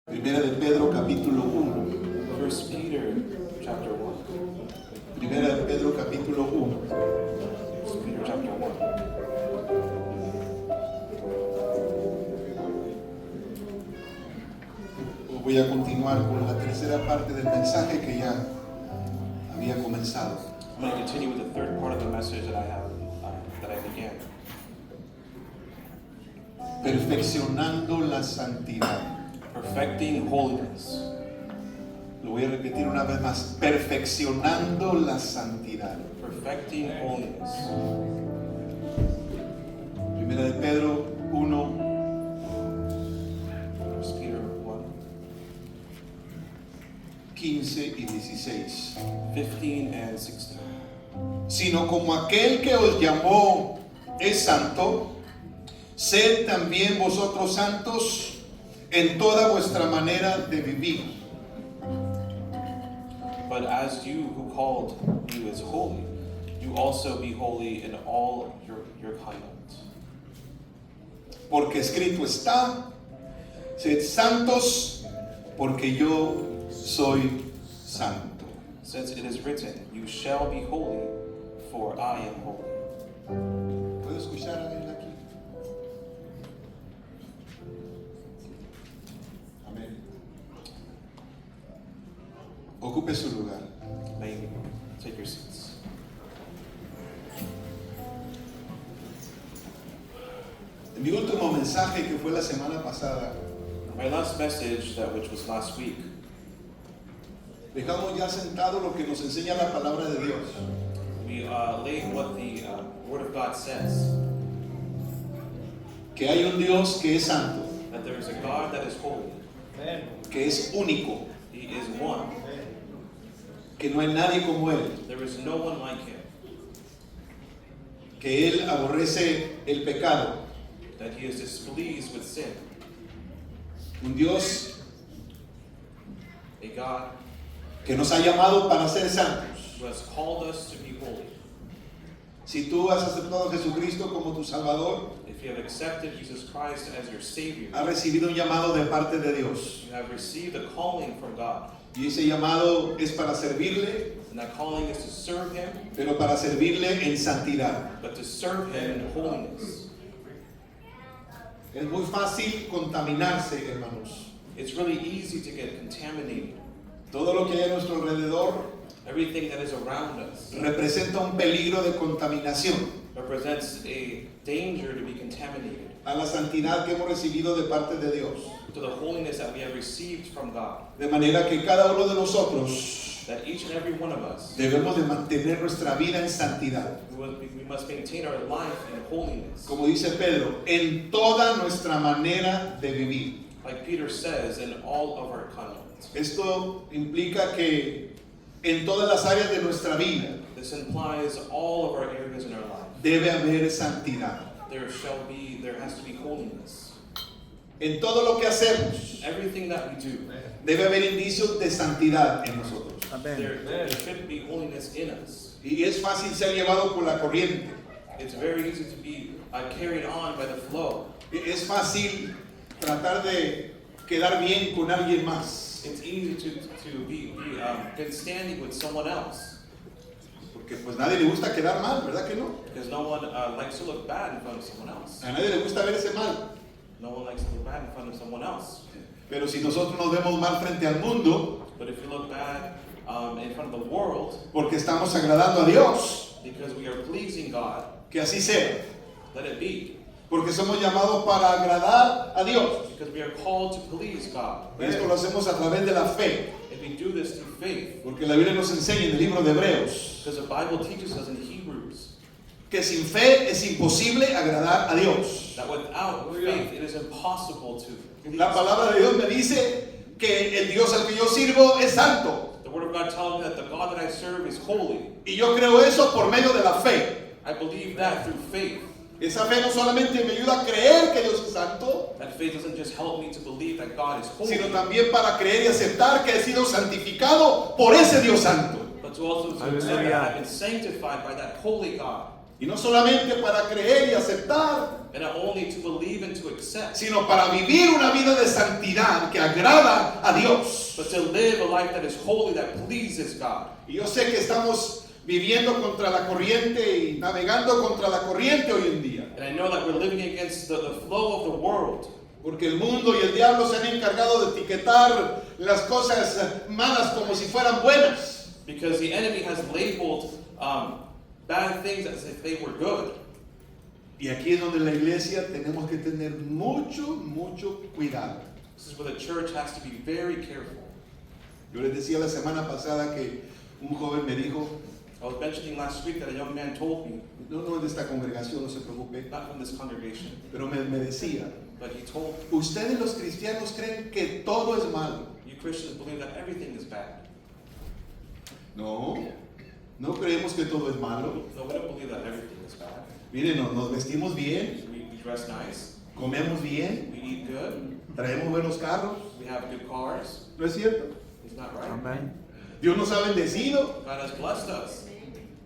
Primera de Pedro capítulo 1. First Peter chapter 1. Primera de Pedro capítulo 1. First Peter chapter 1. Voy a continuar con la tercera parte del mensaje que ya había comenzado. I'm going to continue with the third part of the message that I began. Perfeccionando la santidad. Perfecting holiness. Lo voy a repetir una vez más. Perfeccionando la santidad. Perfecting holiness. Primera de Pedro 1. First Peter 1, 15 y 16. 15 and 16. Sino como aquel que os llamó es santo, sed también vosotros santos en toda vuestra manera de vivir. But as you who called you is holy, you also be holy in all your conduct. Porque escrito está, sed santos, porque yo soy santo. Since it is written, you shall be holy, for I am holy. ¿Puedo escuchar a alguien aquí? Amén. Ocupe su lugar. May you take your seats. En mi último mensaje, que fue la semana pasada, My last message, which was last week, dejamos ya sentado lo que nos enseña la palabra de Dios. we laid what the Word of God says, Que hay un Dios que es santo, that there is a God that is holy. que es único, He is one. que no hay nadie como Él, There is no one like Him. que Él aborrece el pecado. That He is displeased with sin. Un Dios A God que nos ha llamado para ser santos. who has called us to be holy. Si tú has aceptado a Jesucristo como tu Salvador, If you have accepted Jesus Christ as your Savior, has recibido un llamado de parte de Dios. you have received a calling from God. Y ese llamado es para servirle, And that calling is to serve Him, pero para servirle en santidad. but to serve Him in holiness. Es muy fácil contaminarse, hermanos. It's really easy to get contaminated. Todo lo que hay a nuestro alrededor Everything that is around us representa un peligro de contaminación represents a danger to be contaminated a la santidad que hemos recibido de parte de Dios. to the holiness that we have received from God. De manera que cada uno de nosotros That each and every one of us, debemos de mantener nuestra vida en santidad. we must maintain our life in holiness. Como dice Pedro, en toda nuestra manera de vivir. Like Peter says, in all of our conduct. Esto implica que en todas las áreas de nuestra vida This implies all of our areas in our life. debe haber santidad. There has to be holiness. En todo lo que hacemos Everything that we do, debe haber indicios de santidad en nosotros. there should be holiness in us. Y es fácil ser llevado por la corriente. It's very easy to be carried on by the flow. Es fácil tratar de quedar bien con alguien más. It's easy to be good standing with someone else. Porque pues nadie le gusta quedar mal, ¿verdad que no? Because no one likes to look bad in front of someone else. A nadie le gusta verse mal. No one likes to look bad in front of someone else. Pero si nosotros nos vemos mal frente al mundo, But if you look bad in front of the world, porque estamos agradando a Dios, because we are pleasing God, que así sea. let it be. Porque somos llamados para agradar a Dios. Because we are called to please God. Esto lo hacemos a través de la fe. And we do this through faith. Porque la Biblia nos enseña en el libro de Hebreos Because the Bible teaches us in Hebrews que sin fe es imposible agradar a Dios. that without faith it is impossible to please. La palabra de Dios me dice que el Dios al que yo sirvo es santo. The Word of God tells me that the God that I serve is holy. Y yo creo eso por medio de la fe. I believe that through faith. Esa fe no solamente me ayuda a creer que Dios es santo, That faith doesn't just help me to believe that God is holy, sino también para creer y aceptar que he sido santificado por ese Dios santo. but to also accept that I've been sanctified by that holy God. Y no solamente para creer y aceptar, And not only to believe and to accept, sino para vivir una vida de santidad que agrada a Dios. but to live a life that is holy, that pleases God. Y yo sé que estamos viviendo contra la corriente y navegando contra la corriente hoy en día. And I know that we're living against the flow of the world. Porque el mundo y el diablo se han encargado de etiquetar las cosas malas como si fueran buenas. Because the enemy has labeled bad things as if they were good. Y aquí es donde la iglesia tenemos que tener mucho cuidado. This is where the church has to be very careful. Yo les decía la semana pasada que un joven me dijo, I was mentioning last week that a young man told me, no es de esta congregación, no se preocupe, not from this congregation, pero me decía, but he told me, ustedes los cristianos creen que todo es malo. you Christians believe that everything is bad. No creemos que todo es malo. No, we don't believe that everything is bad. Miren, nos vestimos bien, We dress nice, comemos bien, we eat good, traemos buenos carros, we have good cars. ¿no es cierto? Is that right? Amén. Dios nos ha bendecido, God has blessed us.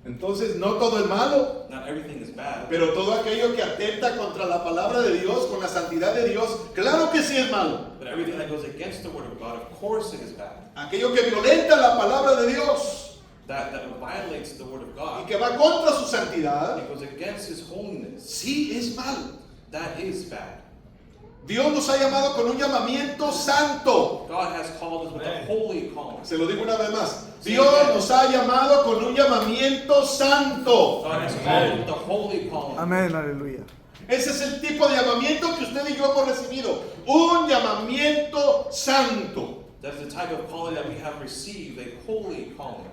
entonces no todo es malo, Not everything is bad. pero todo aquello que atenta contra la palabra de Dios, con la santidad de Dios, claro que sí es malo. But everything that goes against the word of God, of course it is bad. Aquello que violenta la palabra de Dios That violates the word of y God, que va contra su santidad, it goes against his holiness. sí es malo. That is bad. Dios nos ha llamado con un llamamiento santo. God has called us with a holy calling. Se lo digo una vez más. Dios nos ha llamado con un llamamiento santo. God has called us with a holy calling. Amén, aleluya. Ese es el tipo de llamamiento que usted y yo hemos recibido. Un llamamiento santo. That's the type of calling that we have received, a holy calling.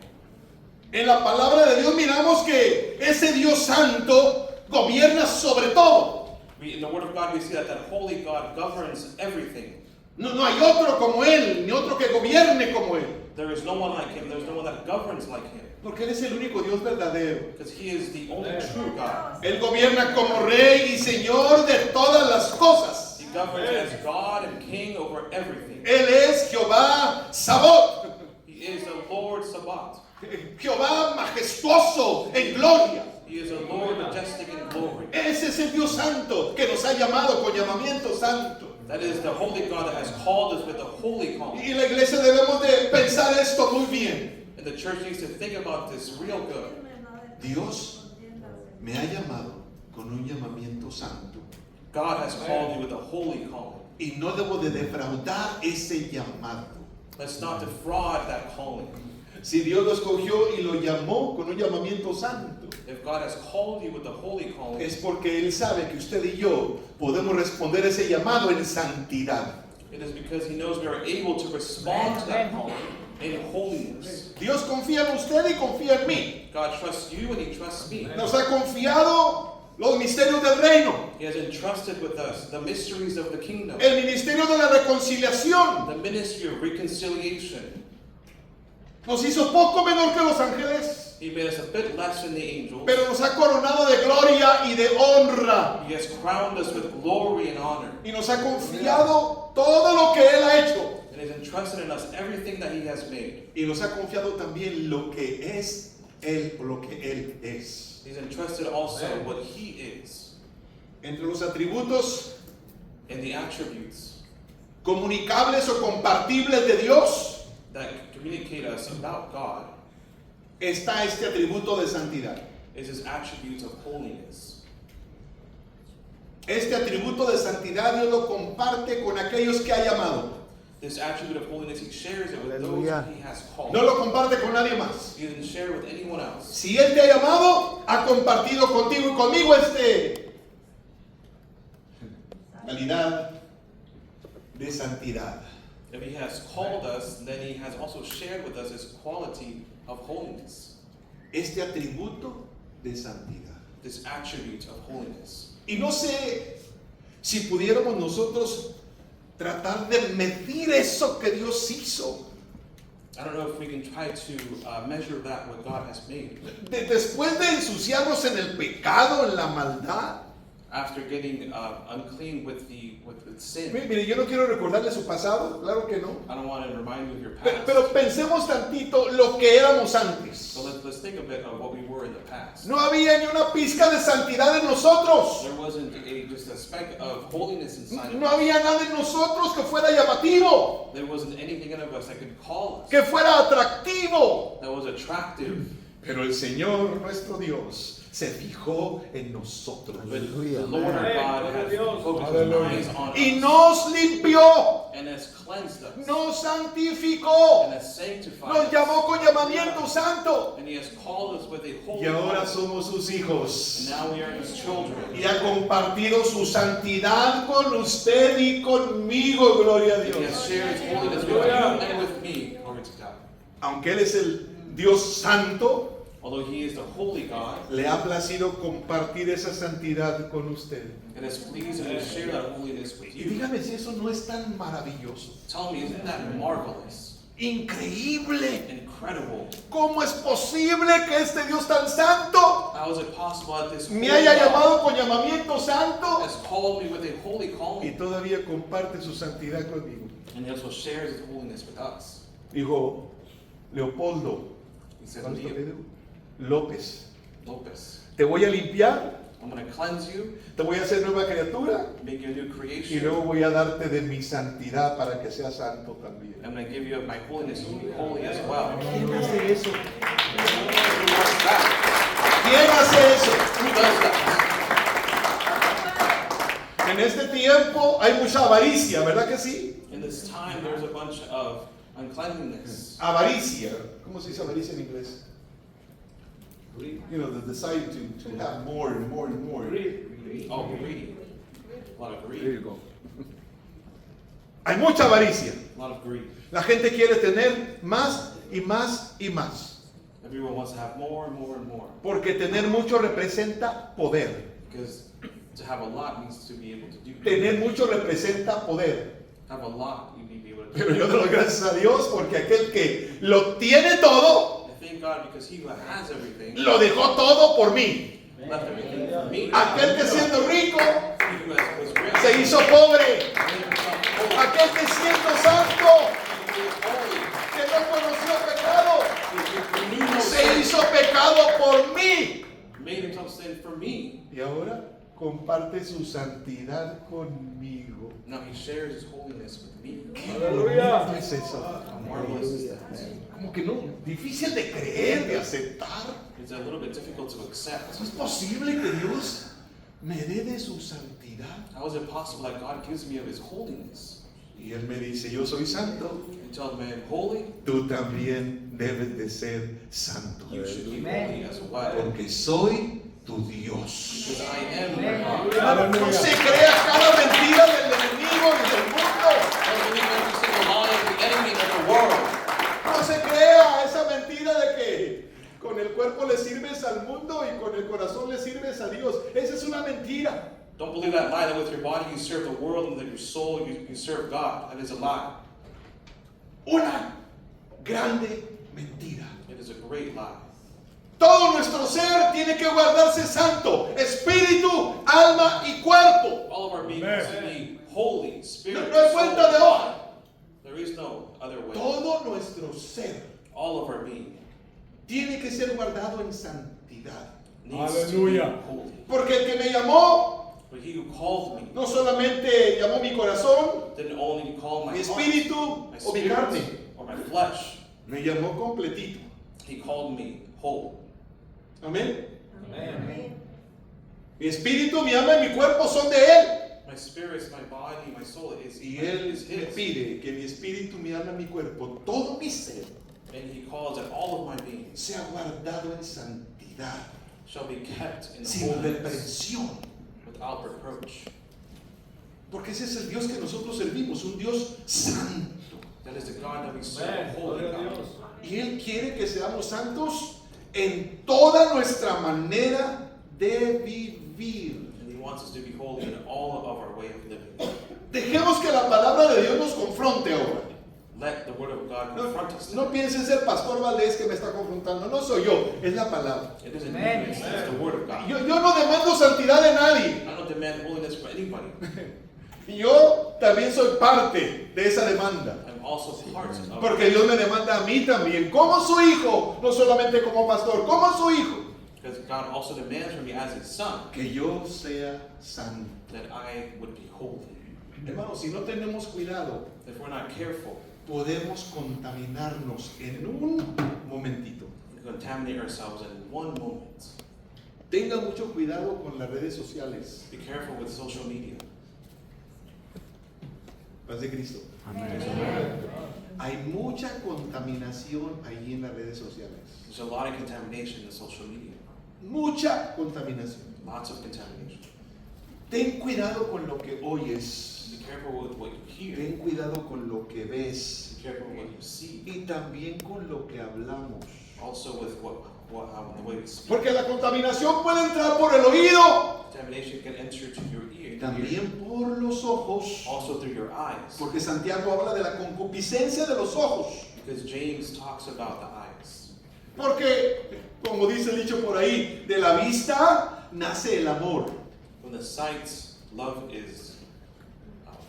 En la palabra de Dios miramos que ese Dios santo gobierna sobre todo. In the word of God, we see that holy God governs everything. No hay otro como Él, ni otro que gobierne como Él. There is no one like him. There's no one that governs like him. Porque Él es el único Dios verdadero. Because he is the only true God. Él gobierna como Rey y Señor de todas las cosas. He governs as God and King over everything. Él es Jehová Sabot. He is the Lord Sabaoth. Jehová majestuoso en gloria. He is a Lord majestic in glory. Ese es el Dios santo que nos ha llamado con llamamiento santo. That is the holy God that has called us with a holy calling. Y la iglesia debemos de pensar esto muy bien. And the church needs to think about this real good. Dios me ha llamado con un llamamiento santo. God has called you with a holy calling. Y no debo de defraudar ese llamado. Let's not defraud that calling. Si Dios lo escogió y lo llamó con un llamamiento santo, If God has called you with a holy calling, es porque Él sabe que usted y yo podemos responder ese llamado en santidad. it is because He knows we are able to respond to that calling in holiness. Dios confía en usted y confía en mí. God trusts you and He trusts me. Nos ha confiado los misterios del reino, He has entrusted with us the mysteries of the kingdom, el ministerio de la reconciliación. the ministry of reconciliation. Nos hizo poco menor que los ángeles, He made us a bit less than the angels. pero nos ha coronado de gloria y de honra. He has crowned us with glory and honor. Y nos ha confiado todo lo que Él ha hecho. And He's entrusted in us everything that He has made. Y nos ha confiado también lo que es Él o lo que Él es. He's entrusted also what He is. Entre los atributos And the attributes comunicables o compartibles de Dios that communicate us about God está este atributo de santidad. is His attributes of holiness. Este atributo de santidad Dios lo comparte con aquellos que ha llamado. This attribute of holiness, He shares it with Hallelujah. those He has called. No lo comparte con nadie más. He doesn't share it with anyone else. Si Él te ha llamado, ha compartido contigo y conmigo este calidad de santidad. If He has called us, then He has also shared with us His quality of holiness, Este atributo de santidad. this attribute of holiness. Y no sé si pudiéramos nosotros tratar de medir eso que Dios hizo. I don't know if we can try to measure that what God has made. Después de ensuciarnos en el pecado, en la maldad, after getting unclean with sin. Mire, yo no quiero recordarle su pasado, claro que no. I don't want to remind you of your Pero, past. pero pensemos tantito lo que éramos antes. So let's think a bit of what we were in the past. No había ni una pizca de santidad en nosotros. There wasn't just a speck of holiness inside No of us. había nada en nosotros que fuera llamativo, There wasn't anything in us that could call us, que fuera atractivo. that was attractive. Pero el Señor, nuestro Dios, se fijó en nosotros. But the Lord our God has focused his eyes on Y us nos limpió, and has cleansed us nos santificó, and has sanctified nos us. llamó con llamamiento santo. And he has called us with a holy Y ahora calling. somos sus hijos. And now we are his children. Y ha compartido su santidad con usted y conmigo, gloria a And he Dios. has shared his holiness with you and with me. Glory to God. Aunque Él es el Dios santo, Although he is the holy God, le ha placido compartir esa santidad con usted. it has pleased him to share that holiness with Y you. dígame si eso no es tan maravilloso, Tell me, isn't that marvelous? increíble. Incredible. ¿Cómo es posible que este Dios tan santo How is it possible that this me holy haya God llamado con llamamiento santo has called me with a holy y calling todavía comparte su santidad conmigo? and he also shares his holiness with us? Dijo Leopoldo, He said, ¿cuál es tu Leo apellido? López, Lopez, te voy a limpiar, I'm going to cleanse you, te voy a hacer nueva criatura make you a new y creation. luego voy a darte de mi santidad para que seas santo también. I'm going to give you of my holiness and be holy as well. ¿Quién hace eso? Who does that? ¿Quién hace eso? Who does that? En este tiempo hay mucha avaricia, ¿verdad que sí? In this time, there's a bunch of uncleanliness. Avaricia. ¿Cómo se dice avaricia en inglés? You know, the desire to have more and more and more. Oh, greedy. A lot of greed. go. Hay mucha avaricia. A lot of greed. La gente quiere tener más y más y más. Everyone wants to have more and more and more. Porque tener mucho representa poder. Because to have a lot means to be able to do. Tener mucho representa poder. Have a lot, you need to be able to Pero do. yo doy gracias a Dios porque aquel que lo tiene todo, I thank God because he who has everything lo dejó todo por mí. left everything for me. Aquel que siendo rico, He who was rich se hizo pobre. made himself holy. Aquel que siendo santo, He was holy. que no conoció pecado, He knew no se sin. hizo pecado por mí. Made himself sin for me. Y ahora comparte su santidad conmigo. Now he shares his holiness with me. ¿Qué es eso? How marvelous is that? Como que no, difícil de creer, de aceptar. It's a little bit difficult to accept. ¿Es posible que Dios me dé de su santidad? How is it possible that God gives me of his holiness? Y Él me dice, yo soy santo, He tells me I'm holy, tú también debes de ser santo. you should be holy as well. Porque soy tu Dios. Because I am your God. No se crea cada mentira del enemigo y del mundo. Don't believe every single lie of the enemy of the world. No se crea esa mentira de que con el cuerpo le sirves al mundo y con el corazón le sirves a Dios. Esa es una mentira. Don't believe that lie that with your body you serve the world and that your soul you serve God. That is a lie. Una grande mentira. It is a great lie. Todo nuestro ser tiene que guardarse santo, espíritu, alma y cuerpo. All of our being must be holy, spirit, No hay soul, vuelta de and hoja. body. There is no other way. Todo nuestro ser All of our being tiene que ser guardado en santidad. needs Hallelujah. to be holy. Porque el que me llamó But he who called me no solamente llamó mi corazón, didn't only call my mi heart, espíritu my o mi spirit, carne. or my flesh. Me llamó completito. He called me whole. Amén. Amen. Mi espíritu, mi alma y mi cuerpo son de Él. My spirit, my body, my soul is Y Él is me his. pide que mi espíritu, mi alma y mi cuerpo, todo mi ser, And he calls that all of my being sea guardado en santidad, shall be kept in sin holiness reprensión. without reproach. Porque ese es el Dios que nosotros servimos, un Dios santo. That is the God that we serve, Amen. holy Gloria a God. Dios. Y Él quiere que seamos santos en toda nuestra manera de vivir. And he wants us to be holy in all of our way of living. Dejemos que la palabra de Dios nos confronte ahora. Let the word of God No, confront us. no piensen ser Pastor Valdés que me está confrontando, no soy yo, es la palabra. It isn't Amen. me, it's the word of God. Yo no demando santidad de nadie. I don't demand holiness from anybody. Y yo también soy parte de esa demanda. I'm also part of Porque Dios me demanda a mí también, como su hijo, no solamente como pastor, como su hijo, because God also demands from me as his son que yo sea santo. that I would be holy. Hermanos, si no tenemos cuidado, If we're not careful, podemos contaminarnos en un momentito. we contaminate ourselves in one moment. Tenga mucho cuidado con las redes sociales. Be careful with social media. Paz de Cristo. Hay mucha contaminación ahí en las redes sociales. There's a lot of contamination in social media. Mucha contaminación. Lots of contamination. Ten cuidado con lo que oyes. Be careful with what you hear. Ten cuidado con lo que ves. Be careful with what you see. Y también con lo que hablamos. Also with how the way we speak. Porque la contaminación puede entrar por el oído. Contamination can enter to your ear. También por los ojos. Also through your eyes. Porque Santiago habla de la concupiscencia de los ojos. Because James talks about the eyes. Porque, como dice el dicho por ahí, de la vista nace el amor. From the sight, love is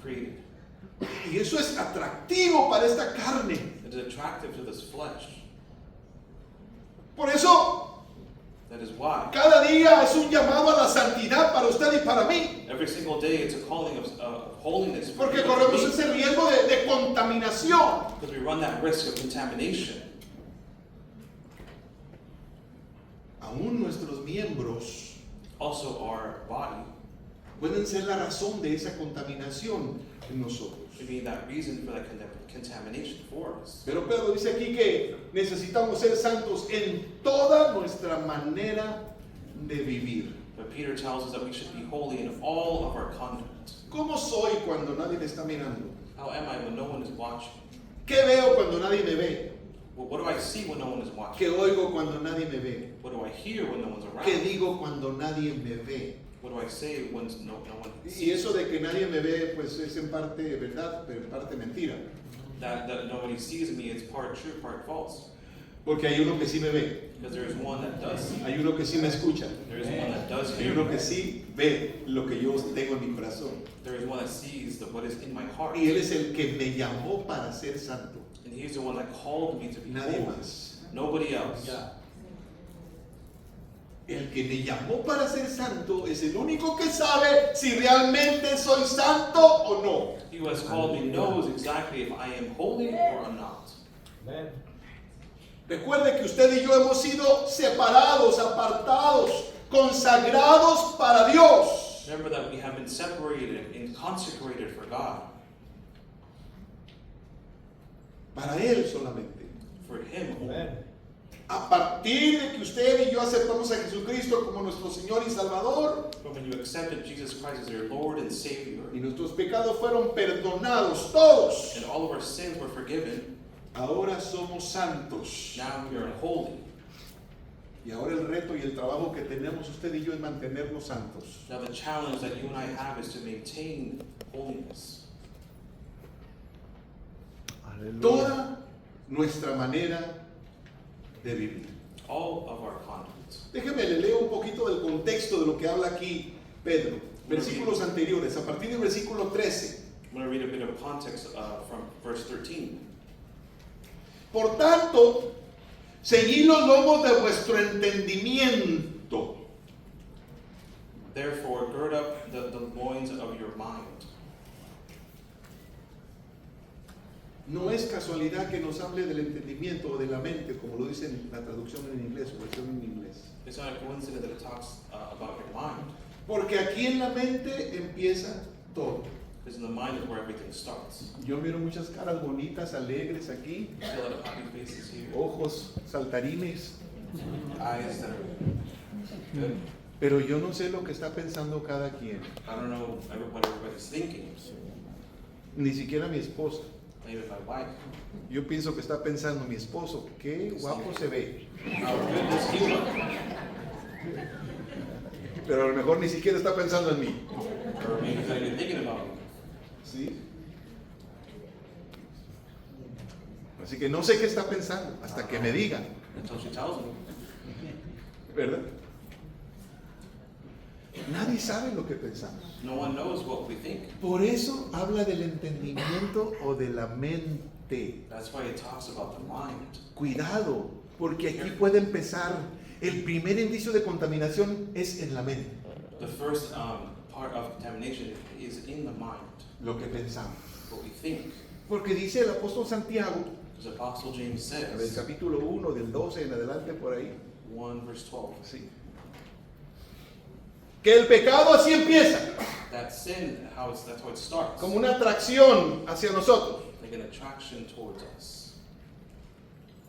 created. Y eso es atractivo para esta carne. It is attractive to this flesh. Por eso, That is why cada día es un llamado a la santidad para usted y para mí. every single day it's a calling of holiness. For Porque you and corremos me, ese riesgo de contaminación. because we run that risk of contamination. Aún nuestros miembros Also, our body pueden ser la razón de esa contaminación en nosotros. should be that reason for that contamination for us. Pero Pedro dice aquí que necesitamos ser santos en toda nuestra manera de vivir. But Peter tells us that we should be holy in all of our conduct. ¿Cómo soy cuando nadie me está mirando? How am I when no one is watching? ¿Qué veo cuando nadie me ve? Well, what do I see when no one is watching? ¿Qué oigo cuando nadie me ve? What do I hear when no one's around? ¿Qué digo cuando nadie me ve? What do I say when no one Y sees? eso de que nadie me ve, pues es en parte verdad, pero en parte mentira. That nobody sees me, it's part true, part false. Porque hay uno que sí me ve, Because there is one that does see. hay uno que sí me escucha, There is one that does hay hear. uno que sí ve lo que yo tengo en mi corazón. There is one that sees what is in my heart. Y Él es el que me llamó para ser santo, And he's the one that called me to be nadie holy. más. Nobody else. El que me llamó para ser santo es el único que sabe si realmente soy santo o no. He who has called me knows exactly if I am holy or I'm not. Recuerde que usted y yo hemos sido separados, apartados, consagrados para Dios. Remember that we have been separated and consecrated for God. Para Él solamente. For Him only. A partir de que usted y yo aceptamos a Jesucristo como nuestro Señor y Salvador, But when you accepted Jesus Christ as your Lord and Savior, y nuestros pecados fueron perdonados todos, and all of our sins were forgiven, ahora somos santos. now we are holy. Y ahora el reto y el trabajo que tenemos usted y yo es mantenernos santos. Now the challenge that you and I have is to maintain holiness. Toda nuestra manera de vivir. All of our conduct. Déjeme, le leo un poquito del contexto de lo que habla aquí Pedro. Versículos anteriores, a partir del versículo 13. I'm going to read a bit of context from verse 13. Por tanto, ceñid los lomos de vuestro entendimiento. Therefore, gird up the loins of your mind. No es casualidad que nos hable del entendimiento o de la mente, como lo dice en la traducción en inglés o versión en inglés. It's not a coincidence that it talks about your mind. Porque aquí en la mente empieza todo. Because in the mind is where everything starts. Yo miro muchas caras bonitas, alegres aquí, You see a lot of happy faces here. ojos saltarines, Eyes that are good. pero yo no sé lo que está pensando cada quien, I don't know what everybody's thinking. ni siquiera mi esposa. Maybe my wife. Yo pienso que está pensando mi esposo, qué guapo se ve, How good does he look? pero a lo mejor ni siquiera está pensando en mí. Or maybe he's not even thinking about me. ¿Sí? Así que no sé qué está pensando hasta que me diga, Until she tells me. ¿verdad? Nadie sabe lo que pensamos. No one knows what we think. Por eso habla del entendimiento o de la mente. That's why it talks about the mind. Cuidado, porque aquí puede empezar. El primer indicio de contaminación es en la mente. The first part of contamination is in the mind, Lo que pensamos. what we think. Porque dice el apóstol Santiago, Because Apostle James del says, capítulo 1, del 12 en adelante por ahí, 1 verse 12, sí, que el pecado así empieza, that sin, that's how it starts, como una atracción hacia nosotros. like an attraction towards us.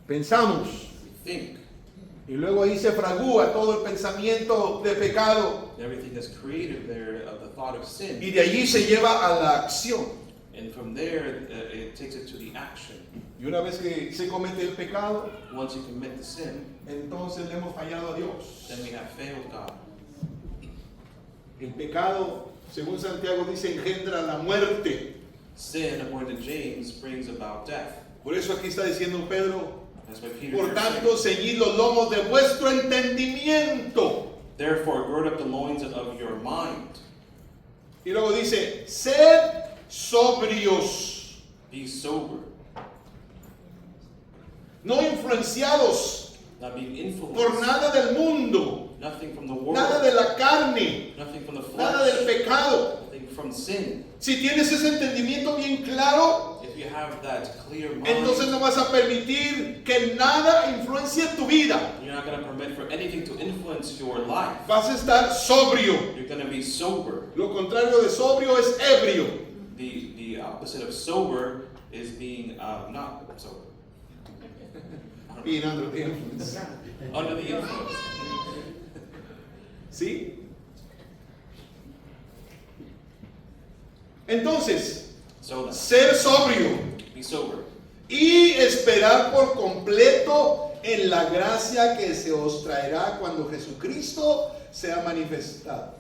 Pensamos, We think, y luego ahí se fragúa todo el pensamiento de pecado, everything is created there of the thought of sin, y de allí se lleva a la acción. and from there it takes it to the action. Y una vez que se comete el pecado, Once you commit the sin, entonces le hemos fallado a Dios. then we have failed God. El pecado, según Santiago dice, engendra la muerte. Sin, according to James, brings about death. Por eso aquí está diciendo Pedro, That's why Peter por here tanto, says, ceñid los lomos de vuestro entendimiento. therefore gird up the loins of your mind. Y luego dice, sed sobrios, Be sober, no influenciados not being influenced. por nada del mundo, Nothing from the world. nada de la carne, Nothing from the flesh. nada del pecado. Nothing from sin. Si tienes ese entendimiento bien claro, If you have that clear mind, entonces no vas a permitir que nada influencie tu vida. you're not going to permit for anything to influence your life. Vas a estar sobrio. You're going to be sober. Lo contrario de sobrio es ebrio. The opposite of sober is being not sober. Being under the influence. Under the influence. ¿Sí? Entonces, So then, ser sobrio be sober. y esperar por completo en la gracia que se os traerá cuando Jesucristo sea manifestado.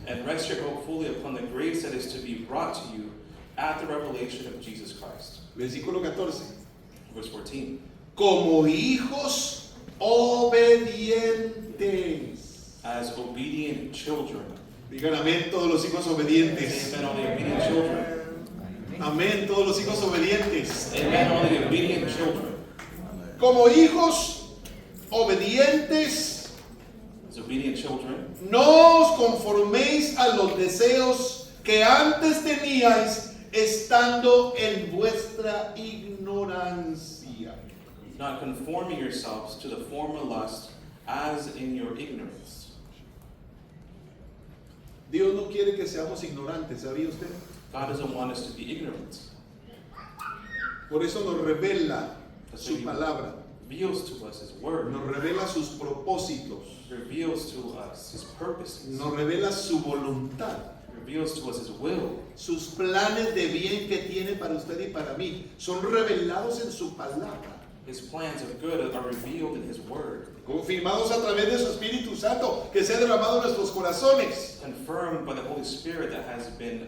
And rest your hope fully upon the grace that is to be brought to you at the revelation of Jesus Christ. Versículo 14. Verse 14. Como hijos obedientes. As obedient children. Digan amén todos los hijos obedientes. Amen, all the obedient children. Amén todos los hijos obedientes. Amen, all the obedient children. Como hijos obedientes, As obedient children, no os conforméis a los deseos que antes teníais estando en vuestra ignorancia. not conforming yourselves to the former lust as in your ignorance. Dios no quiere que seamos ignorantes, ¿sabía usted? God doesn't want us to be ignorant. Por eso nos revela su palabra, Reveals to us His word. nos revela sus propósitos, Reveals to us His purposes. nos revela su voluntad, Reveals to us His will. sus planes de bien que tiene para usted y para mí. Son revelados en su palabra, His plans of good are revealed in His word. confirmados a través de su Espíritu Santo que se ha derramado en nuestros corazones. Confirmed by the Holy Spirit that has been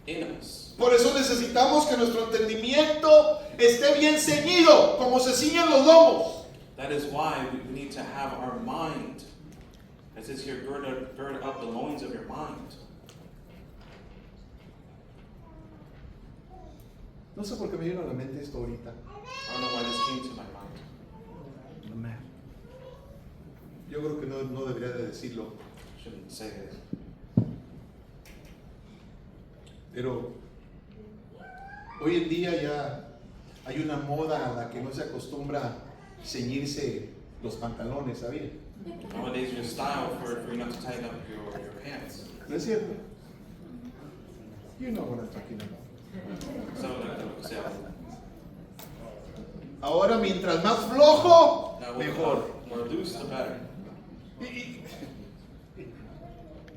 in us. Por eso necesitamos que nuestro entendimiento esté bien ceñido, como se ciñen los lomos. That is why we need to have our mind. It says here, gird up the loins of your mind. No sé por qué me vino a la mente esto ahorita. I don't know why this came to my mind. Yo creo que no debería de decirlo, I shouldn't say this. pero hoy en día ya hay una moda a la que no se acostumbra ceñirse los pantalones, ¿sabía? Nowadays, your style for you not to tighten up your pants. ¿No es cierto? You know what I'm talking about. So, lo que sea. Ahora mientras más flojo, Now, mejor. more loose, the better.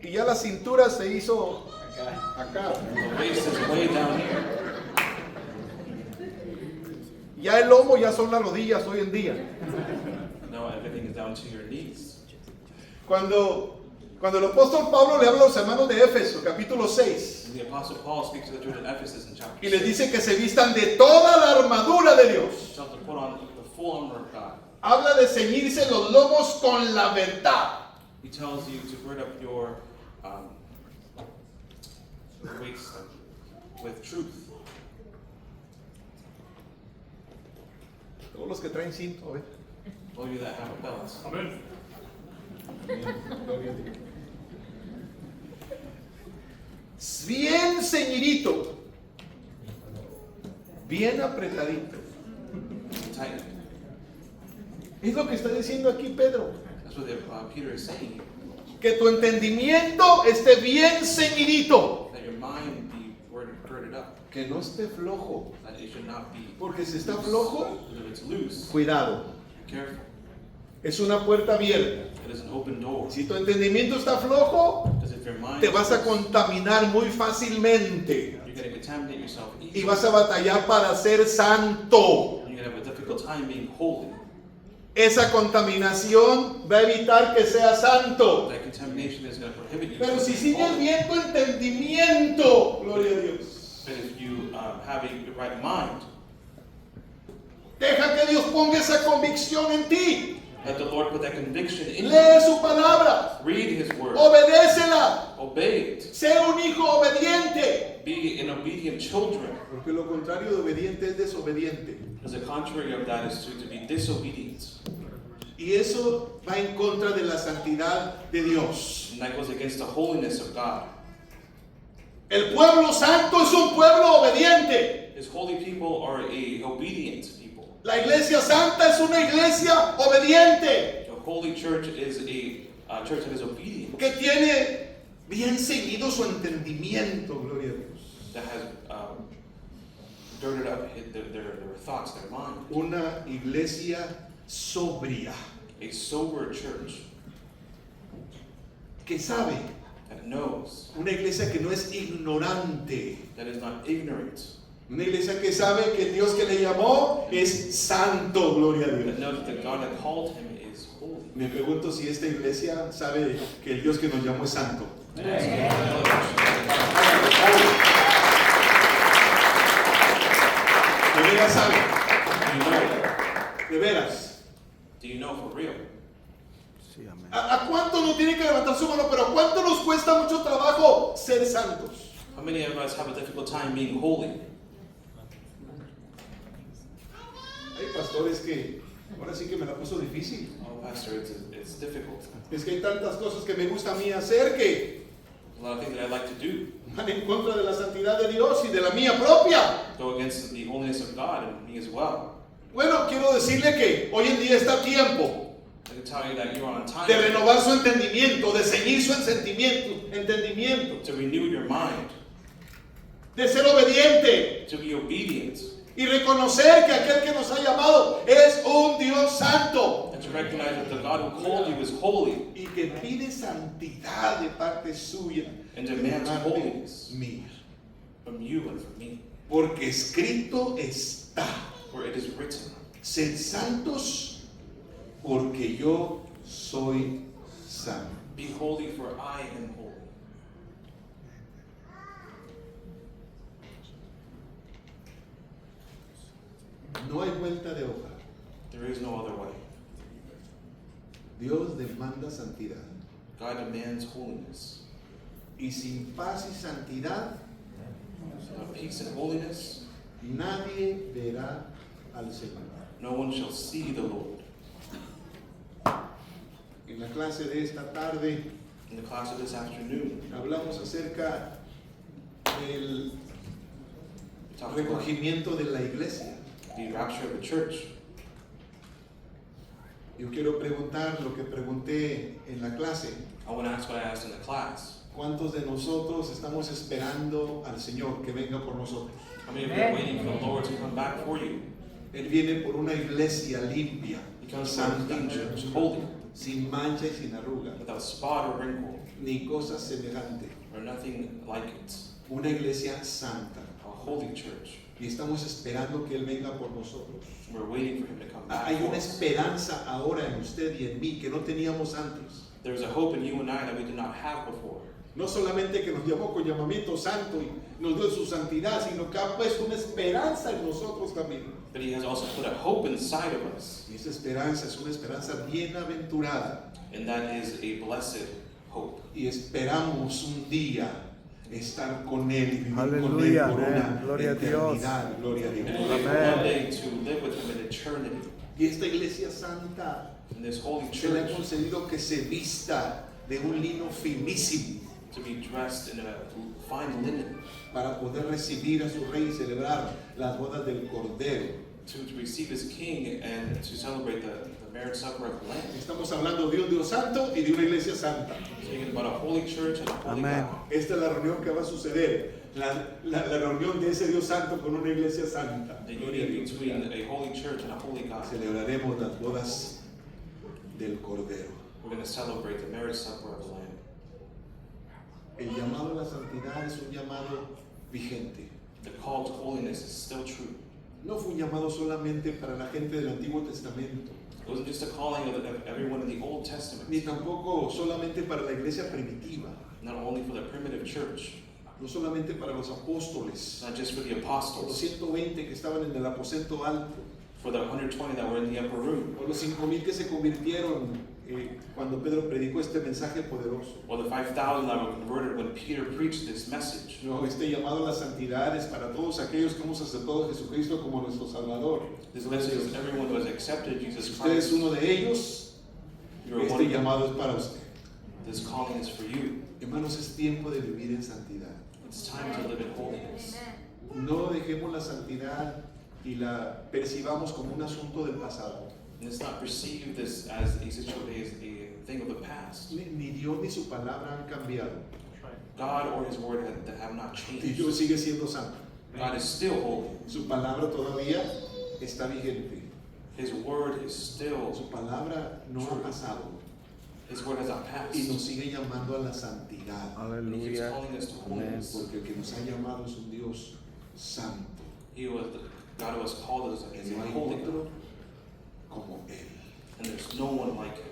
Y ya la cintura se hizo acá. The waist is way down here. Ya el lomo ya son las rodillas hoy en día. Now everything is down to your knees. Cuando el apóstol Pablo le habla a los hermanos de Éfeso, capítulo 6, And the Apostle Paul speaks to the church at Ephesus in chapter y les 6. dice que se vistan de toda la armadura de Dios. He tells them to put on the full armor of God. Habla de ceñirse los lomos con la verdad. He tells you to gird up your weights them with truth. Todos los que traen cinto, a ver. All of you that have a belt. Amén. Bien ceñidito, bien apretadito. Tighten. Es lo que está diciendo aquí Pedro. That's what Peter is saying. Que tu entendimiento esté bien ceñidito. That your mind be girded up. Que no esté flojo. That it should not be. Porque si está flojo, If it's loose, cuidado. be careful. Es una puerta abierta. It is an open door. Si tu entendimiento está flojo, Because if your mind te vas a is loose, contaminar muy fácilmente. you're going to contaminate yourself Y easily. vas a batallar para ser santo. And you're going to have a difficult time being holy. Esa contaminación va a evitar que seas santo. That contamination is going to prohibit you Pero from si being sigues holy. bien tu entendimiento, gloria a Dios. But if you have a right mind, Deja que Dios ponga esa convicción en ti. let the Lord put that conviction in you. Lee su palabra. Read His word. Obedécela. Obey it. Sé un hijo obediente. Be an obedient children. Porque lo contrario de obediente es desobediente. Because the contrary of that is to be disobedient. Y eso va en contra de la santidad de Dios. And that goes against the holiness of God. El pueblo santo es un pueblo obediente. His holy people are a obedient people. La iglesia santa es una iglesia obediente. The holy church is a church that is obedient. Que tiene bien seguido su entendimiento, gloria a Dios. That has girded up their thoughts, their mind. Una iglesia sobria, A sober church que sabe, that knows, una iglesia que no es ignorante, that is not ignorant, una iglesia que sabe que el Dios que le llamó es santo, gloria a that Dios. knows that the God that called him is holy. Me pregunto si esta iglesia sabe que el Dios que nos llamó es santo. De veras sabe, Do you know? de veras. Do you know for real? ¿A cuánto no tiene que levantar su mano? Pero ¿a cuánto nos cuesta mucho trabajo ser santos? How many of us have a difficult time being holy? Hay pastores que ahora sí que me la puso difícil. Oh, Pastor, it's difficult. Es que hay tantas cosas que me gusta a mí hacer que A lot of things that I like to do van en contra de la santidad de Dios y de la mía propia. go against the holiness of God and me as well. Bueno, quiero decirle que hoy en día está tiempo I can tell you that you are on time de renovar su entendimiento, de ceñir su entendimiento, to renew your mind, de ser obediente to be obedient, y reconocer que aquel que nos ha llamado es un Dios santo and to recognize that the God who called you is holy y que pide santidad de parte suya and y de demands parte holiness mía. from you and from me. Porque escrito está, For it is written, sed santos porque yo soy santo. be holy for I am holy. No hay vuelta de hoja. There is no other way. Dios demanda santidad. God demands holiness. Y sin paz y santidad, Without peace and holiness, nadie verá al Señor. no one shall see the Lord. En la clase de esta tarde In the class of this afternoon, hablamos acerca del we talked about recogimiento de la iglesia. the rapture of the church. Yo quiero preguntar lo que pregunté en la clase. I want to ask what I asked in the class. ¿Cuántos de nosotros estamos esperando al Señor que venga por nosotros? How many of you are waiting for the Lord to come back for you? Él viene por una iglesia limpia, He comes for a santa, clean church, holy, sin mancha y sin arruga, without spot or wrinkle, ni cosa semejante. or nothing like it. Una iglesia santa. A holy church. Y estamos esperando que Él venga por nosotros. We're waiting for Him to come back Hay for una us. esperanza ahora en usted y en mí que no teníamos antes. There's a hope in you and I that we did not have before. No solamente que nos llamó con llamamiento santo y nos dio su santidad, sino que ha puesto una esperanza en nosotros también. But He has also put a hope inside of us, Y esa esperanza es una esperanza bienaventurada. and that is a blessed hope. Y esperamos un día estar con Él y vivir con Él Aleluya, por amén. una Gloria a Dios. eternidad. Gloria a Dios. And we hope Amen. one day to live with him in eternity. Y esta iglesia santa In this holy se le ha church, concedido que se vista de un lino finísimo to be dressed in a fine linen, para poder recibir a su rey y celebrar las bodas del Cordero. to receive his king and to celebrate the marriage supper of the Lamb. Estamos hablando de un Dios santo y de una iglesia santa. Speaking about a holy church and a holy Amen. God. Esta es la reunión que va a suceder, la reunión de ese Dios santo con una iglesia santa. The Gloria a union Dios. between a holy church and a holy God. Celebraremos las bodas del Cordero. We're going to celebrate the marriage supper of the Lamb. El llamado a la santidad es un llamado vigente. The call to holiness is still true. No fue un llamado solamente para la gente del Antiguo Testamento, It wasn't just a calling of everyone in the Old Testament, ni tampoco solamente para la iglesia primitiva, not only for the primitive church, no solamente para los apóstoles, not just for the o los apostles, 120 que estaban en el aposento alto, for the 120 that were in the upper room, o los 5,000 que se convirtieron cuando Pedro predicó este mensaje poderoso. or the 5,000 that were converted when Peter preached this message. No, este llamado a la santidad es para todos aquellos que hemos aceptado a Jesucristo como nuestro Salvador. This message is everyone who has accepted Jesus Si usted es Christ. uno de ellos, You're one este of them. llamado es para usted. This calling is for you. Hermanos, es tiempo de vivir en santidad. It's time to live in holiness. No dejemos la santidad y la percibamos como un asunto del pasado. And let's not perceive this as a thing of the past. Ni Dios ni su palabra han cambiado. God or His Word have not Y changed. Dios sigue siendo santo. God is still holy. Su palabra todavía está vigente. His Word is still, Su palabra no ha pasado His Word has not passed. y nos sigue llamando a la santidad. And He keeps Aleluya. calling us to Amen. holiness. Porque el que nos ha llamado es un Dios santo. He was the God who has called us Que as no a hay holy God. otro como Él. And there's no one like Him.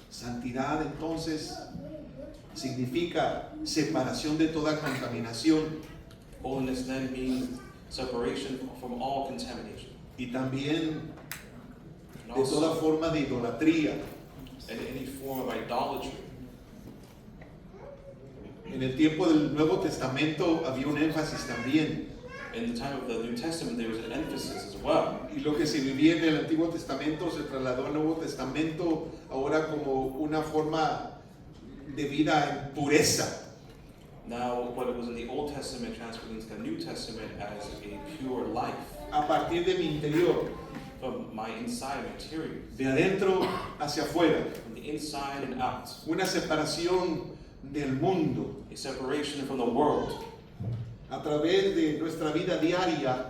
Santidad entonces significa separación de toda contaminación Holiness then means separation from all contamination. y también And de toda also forma de idolatría. and any form of idolatry. En el tiempo del Nuevo Testamento había un énfasis también. In the time of the New Testament, there was an emphasis as well. Y lo que se vivía en el Antiguo Testamento se trasladó al Nuevo Testamento ahora como una forma de vida en pureza. Now, what was in the Old Testament transferred into the New Testament as a pure life A partir de mi interior, from my inside interior, de adentro hacia afuera. from the inside and out. Una separación del mundo A separation from the world a través de nuestra vida diaria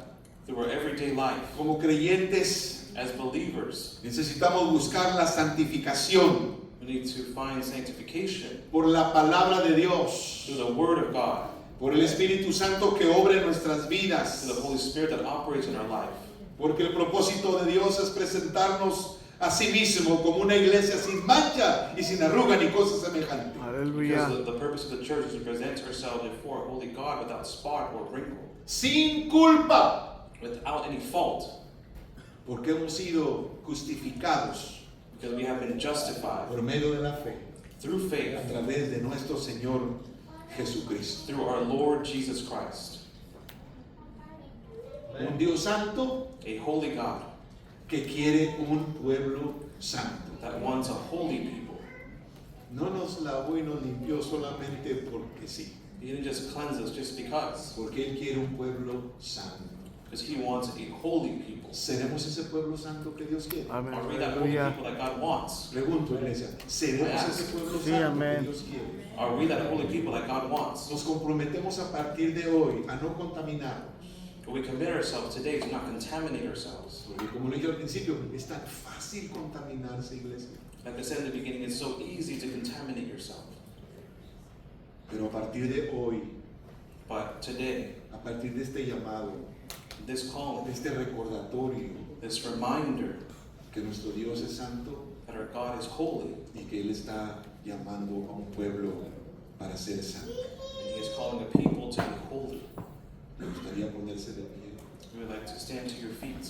through our everyday life. como creyentes. As believers, Necesitamos buscar la santificación we need to find sanctification por la palabra de Dios, through the Word of God, por el Espíritu Santo que obra en nuestras vidas, through the Holy Spirit that operates in our life. porque el propósito de Dios es presentarnos a sí mismo como una iglesia sin mancha y sin arruga ni cosa semejante. Aleluya. Because the purpose of the church is to present ourselves before a holy God without spot or wrinkle, Sin culpa, without any fault, porque hemos sido justificados because we have been justified por medio de la fe through a faith, través de nuestro Señor Jesucristo. through our Lord Jesus Christ. Un Dios santo A holy God que quiere un pueblo santo. that wants a holy people. No nos lavó y nos limpió solamente porque sí, He didn't just cleanse us just because porque Él quiere un pueblo santo. He wants a holy people. ¿Seremos ese pueblo santo que Dios quiere? Amén. Are we that holy Aleluya. people that God wants? Pregunto, iglesia, ¿seremos ese pueblo Sí, santo amén. que Dios quiere? Are we that holy people that God wants? Nos comprometemos a partir de hoy a no contaminarnos. We commit ourselves today to not contaminate ourselves. Porque como lo dije al principio, es tan fácil contaminarse, iglesia. Like I said in the beginning, it's so easy to contaminate yourself. Pero a partir de hoy, But today, a partir de este llamado, this de calling, este recordatorio this reminder que nuestro Dios es santo that our God is holy, y que Él está llamando a un pueblo para ser santo. and He is calling a people to be holy. Me gustaría ponerse de pie. We would like to stand to your feet.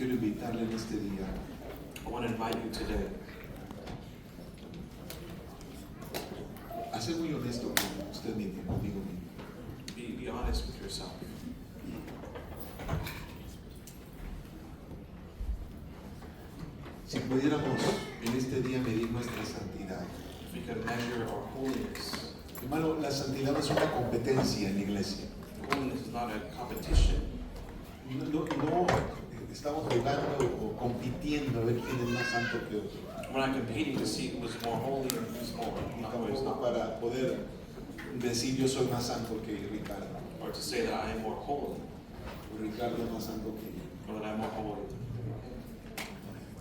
quiero invitarle en este día I want to invite you today a ser muy honesto con usted mismo, conmigo mismo. be honest with yourself. Si pudiéramos en este día medir nuestra santidad. If we could measure our holiness. Hermano, la santidad no es una competencia en la iglesia. Holiness is not a competition. No estamos jugando o compitiendo a ver quién es más santo que otro. We're not competing to see who is more holy or who's more not who is Tampoco not. para poder decir yo soy más santo que Ricardo. Or to say that I am more holy O Ricardo es más santo que yo. or that I'm more holy.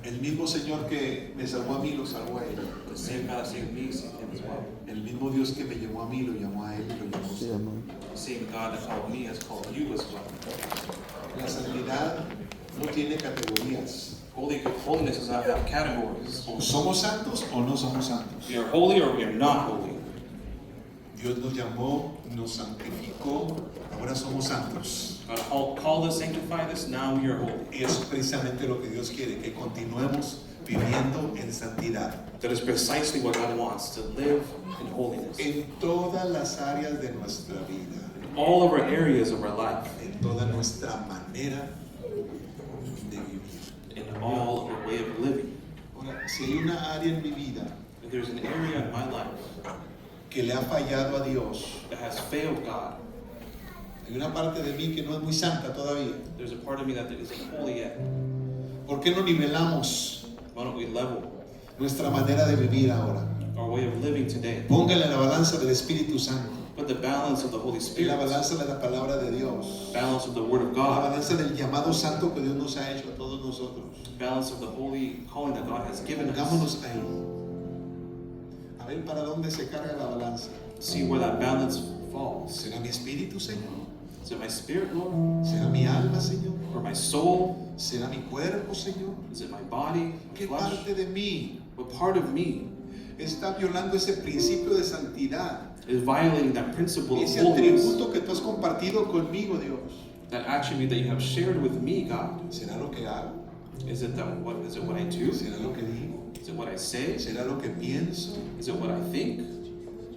El mismo Señor que me salvó a mí lo salvó a él. The same God that saved me saved him as well. El mismo Dios que me llamó a mí lo llamó a él y lo llamó a usted. The same God that called me has called you as well. La santidad no tiene categorías. Holiness does not have categories. ¿Somos santos o no somos santos? We are holy or we are not holy. Dios nos llamó, nos santificó, ahora somos santos. God called us, sanctified us, now we are holy. Y eso es precisamente lo que Dios quiere, que continuemos viviendo en santidad. That is precisely what God wants, to live in holiness. En todas las áreas de nuestra vida, All of our areas of our life, en toda nuestra manera de vivir. in all of our way of living. Ahora, si hay una área en mi vida If there's an area in my life que le ha fallado a Dios, that has failed God, hay una parte de mí que no es muy santa todavía. there's a part of me that isn't holy yet. ¿Por qué no nivelamos Why don't we level nuestra manera de vivir ahora? our way of living today? Póngale la balanza del Espíritu Santo, Put the balance of the Holy y Spirit, la balanza de la palabra de Dios, balance of the Word of la God, balanza del llamado santo que Dios nos ha hecho a todos nosotros. balance of the holy calling that God has given us. Pongámonos ahí. A ver para dónde se carga la balanza. See where that balance falls. ¿Será mi espíritu, Señor? Is it my spirit, Lord? ¿Será mi alma, Señor? Or my soul? ¿Será mi cuerpo, Señor? Is it my body? My ¿Qué flesh? parte de mí What part of me está violando ese principio de santidad? is violating that principle of Ese holiness? atributo que tú has compartido conmigo, Dios. That attribute that you have shared with me, God. ¿Será lo que hago? Is it what I do? ¿Será lo que digo? Is it what I say? ¿Será lo que pienso? Is it what I think?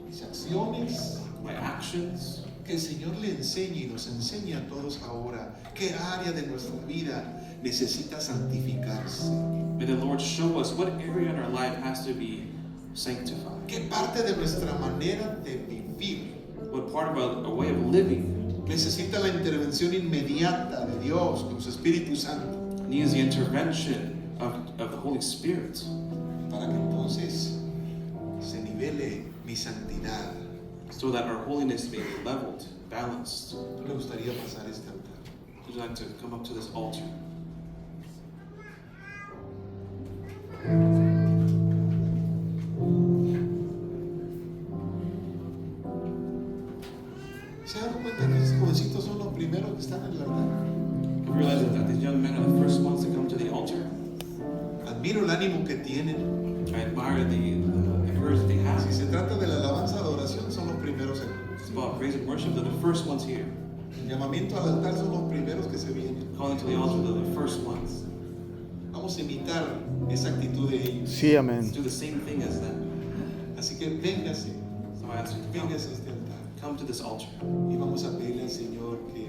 ¿Mis acciones? My actions? Que el Señor le enseñe y nos enseñe a todos ahora qué área de nuestra vida necesita santificarse. May the Lord show us what area in our life has to be sanctified. ¿Qué parte de nuestra manera de vivir What part of our way of living necesita la intervención inmediata de Dios con su Espíritu Santo needs the intervention of the Holy Spirit, para que entonces se nivele mi santidad? so that our holiness may be leveled, balanced. ¿No le gustaría pasar este altar? Would you like to come up to this altar? ¿Se dan cuenta que estos jovencitos son los primeros que están en el altar? You realize that these young men are the first ones to come to the altar? Admiro el ánimo que tienen. I admire the courage that they have. Si se trata de la alabanza de adoración, son los primeros en It's about praise and worship. They're the first ones here. el llamamiento al altar, son los primeros que se vienen. Calling to the altar, they're the first ones. Vamos a imitar esa actitud de ellos. Sí, Let's amén. do the same thing as them. Así que véngase, So I ask you to véngase a este altar come to this altar. y vamos a pedirle al Señor que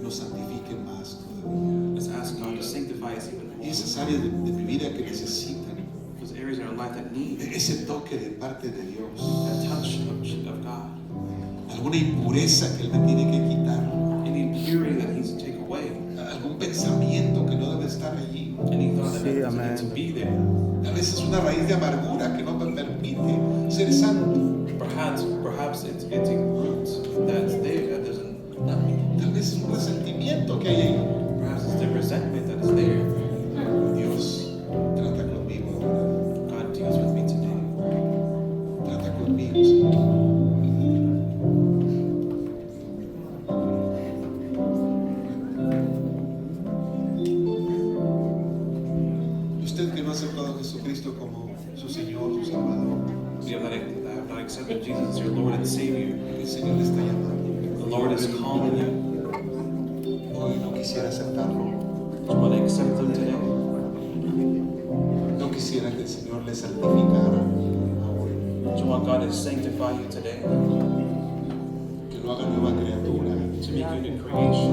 nos santifique más todavía. Let's ask God to sanctify us even Y more. esas áreas de mi vida que necesitan Those areas in our life that need ese toque de parte de Dios, that touch of God. alguna impureza que Él me tiene que quitar, Any impurity that needs to take away. algún pensamiento que no debe estar allí. Any thought that Sí, doesn't need amén. to be there. A veces una raíz de amargura que no me permite ser santo. Perhaps it's a root that's there that doesn't let me. Tal vez es un resentimiento que hay ahí. Perhaps it's the resentment that is there. Dios, trata conmigo ahora. God deals with me today. Trata conmigo, Señor. Usted que no ha aceptado a Jesucristo como su Señor, su Salvador, You have not accepted Jesus as your Lord and Savior. el Señor le está llamando. The Lord is calling you. Hoy no quisiera aceptarlo. you want to accept Him today? No quisiera que el Señor le santificara ahora, Do you want God to sanctify you today? que lo haga nueva criatura. To make you a new creation?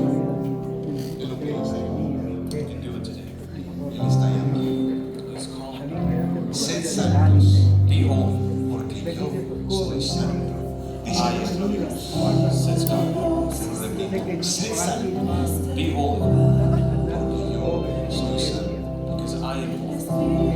Él lo puede hacer. You can do it today. Él está llamando. He's calling. Sed santos, Be holy. porque yo soy santo. Dice I nuestro am Dios. says God. Repito, sed santos, Be holy, porque yo soy santo. because I am holy.